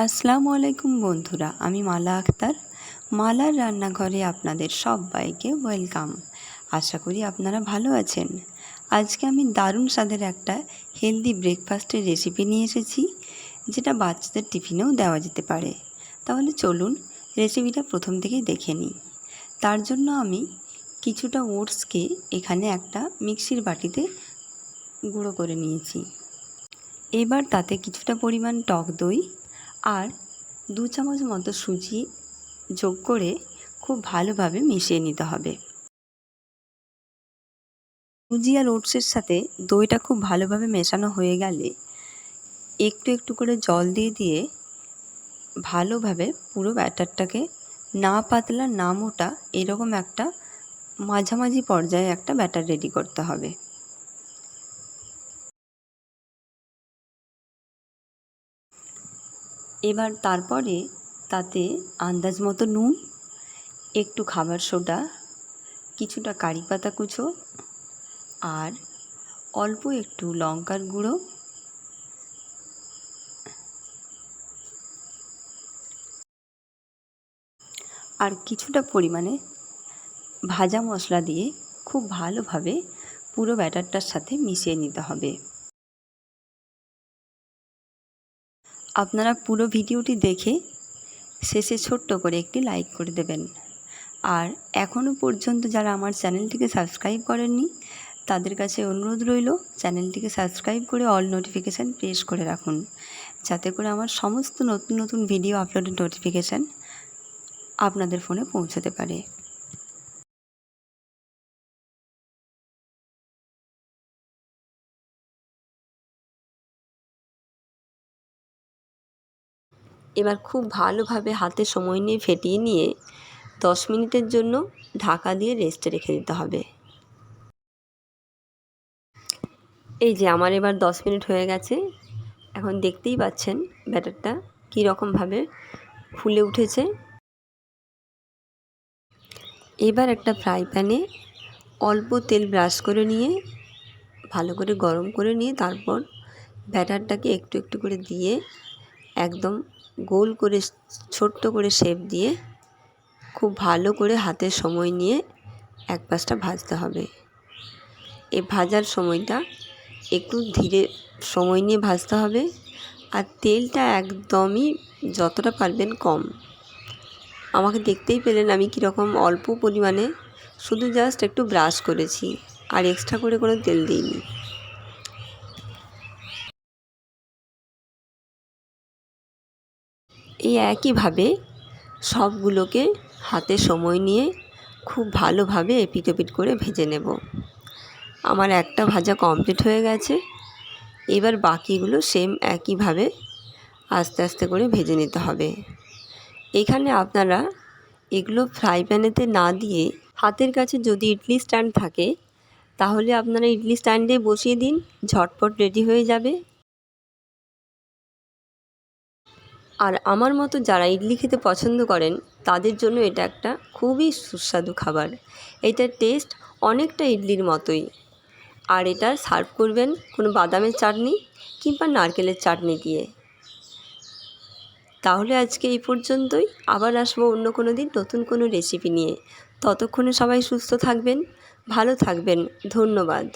আসসালামু আলাইকুম বন্ধুরা, আমি মালা আক্তার। মালার রান্নাঘরে আপনাদের সবাইকে ওয়েলকাম। আশা করি আপনারা ভালো আছেন। আজকে আমি দারুণ স্বাদের একটা হেলদি ব্রেকফাস্টের রেসিপি নিয়ে এসেছি, যেটা বাচ্চাদের টিফিনেও দেওয়া যেতে পারে। তাহলে চলুন রেসিপিটা প্রথম থেকেই দেখে নিই। তার জন্য আমি কিছুটা ওটসকে এখানে একটা মিক্সির বাটিতে গুঁড়ো করে নিয়েছি। এবার তাতে কিছুটা পরিমাণ টক দই আর 2 চামচ মতো সুজি যোগ করে খুব ভালোভাবে মিশিয়ে নিতে হবে। সুজি আর ওটসের সাথে দইটা খুব ভালোভাবে মেশানো হয়ে গেলে একটু একটু করে জল দিয়ে দিয়ে ভালোভাবে পুরো ব্যাটারটাকে না পাতলা না মোটা এরকম একটা মাঝামাঝি পর্যায়ে একটা ব্যাটার রেডি করতে হবে। এবার তারপরে তাতে আন্দাজ মতো নুন, একটু খাবার সোডা, কিছুটা কারি পাতা কুচো আর অল্প একটু লঙ্কার গুঁড়ো আর কিছুটা পরিমাণে ভাজা মশলা দিয়ে খুব ভালোভাবে পুরো ব্যাটারটার সাথে মিশিয়ে নিতে হবে। আপনারা পুরো ভিডিওটি দেখে শেষে ছোট্ট করে একটি লাইক করে দেবেন। আর এখনও পর্যন্ত যারা আমার চ্যানেলটিকে সাবস্ক্রাইব করেননি তাদের কাছে অনুরোধ রইল চ্যানেলটিকে সাবস্ক্রাইব করে অল নোটিফিকেশান প্রেস করে রাখুন, যাতে করে আমার সমস্ত নতুন নতুন ভিডিও আপলোডের নোটিফিকেশান আপনাদের ফোনে পৌঁছতে পারে। এবার খুব ভালোভাবে হাতে সময় নিয়ে ফেটিয়ে নিয়ে 10 মিনিটের জন্য ঢাকা দিয়ে রেস্টে রেখে দিতে হবে। এই যে আমার এবার 10 মিনিট হয়ে গেছে। এখন দেখতেই পাচ্ছেন ব্যাটারটা কী রকমভাবে ফুলে উঠেছে। এবার একটা ফ্রাই প্যানে অল্প তেল ব্রাশ করে নিয়ে ভালো করে গরম করে নিয়ে তারপর ব্যাটারটাকে একটু একটু করে দিয়ে একদম গোল করে ছোট্ট করে শেপ দিয়ে খুব ভালো করে হাতের সময় নিয়ে এক পাশটা ভাজতে হবে। এই ভাজার সময়টা একটু ধীরে সময় নিয়ে ভাজতে হবে আর তেলটা একদমই যতটা পারবেন কম। আমাকে দেখতেই পেলেন আমি কীরকম অল্প পরিমাণে শুধু জাস্ট একটু ব্রাশ করেছি আর এক্সট্রা করে কোনো তেল দিইনি। এই একইভাবে সবগুলোকে হাতে সময় নিয়ে খুব ভালোভাবে এপিট ওপিট করে ভেজে নেব। আমার একটা ভাজা কমপ্লিট হয়ে গেছে। এবার বাকিগুলো সেম একইভাবে আস্তে আস্তে করে ভেজে নিতে হবে। এখানে আপনারা এগুলো ফ্রাই প্যানেতে না দিয়ে হাতের কাছে যদি ইডলি স্ট্যান্ড থাকে তাহলে আপনারা ইডলি স্ট্যান্ডে বসিয়ে দিন, ঝটপট রেডি হয়ে যাবে। আর আমার মতো যারা ইডলি খেতে পছন্দ করেন তাদের জন্য এটা একটা খুবই সুস্বাদু খাবার। এটার টেস্ট অনেকটা ইডলির মতোই। আর এটা সার্ভ করবেন কোনো বাদামের চাটনি কিংবা নারকেলের চাটনি দিয়ে। তাহলে আজকে এই পর্যন্তই। আবার আসবো অন্য কোনো দিন নতুন কোনো রেসিপি নিয়ে। ততক্ষণে সবাই সুস্থ থাকবেন, ভালো থাকবেন। ধন্যবাদ।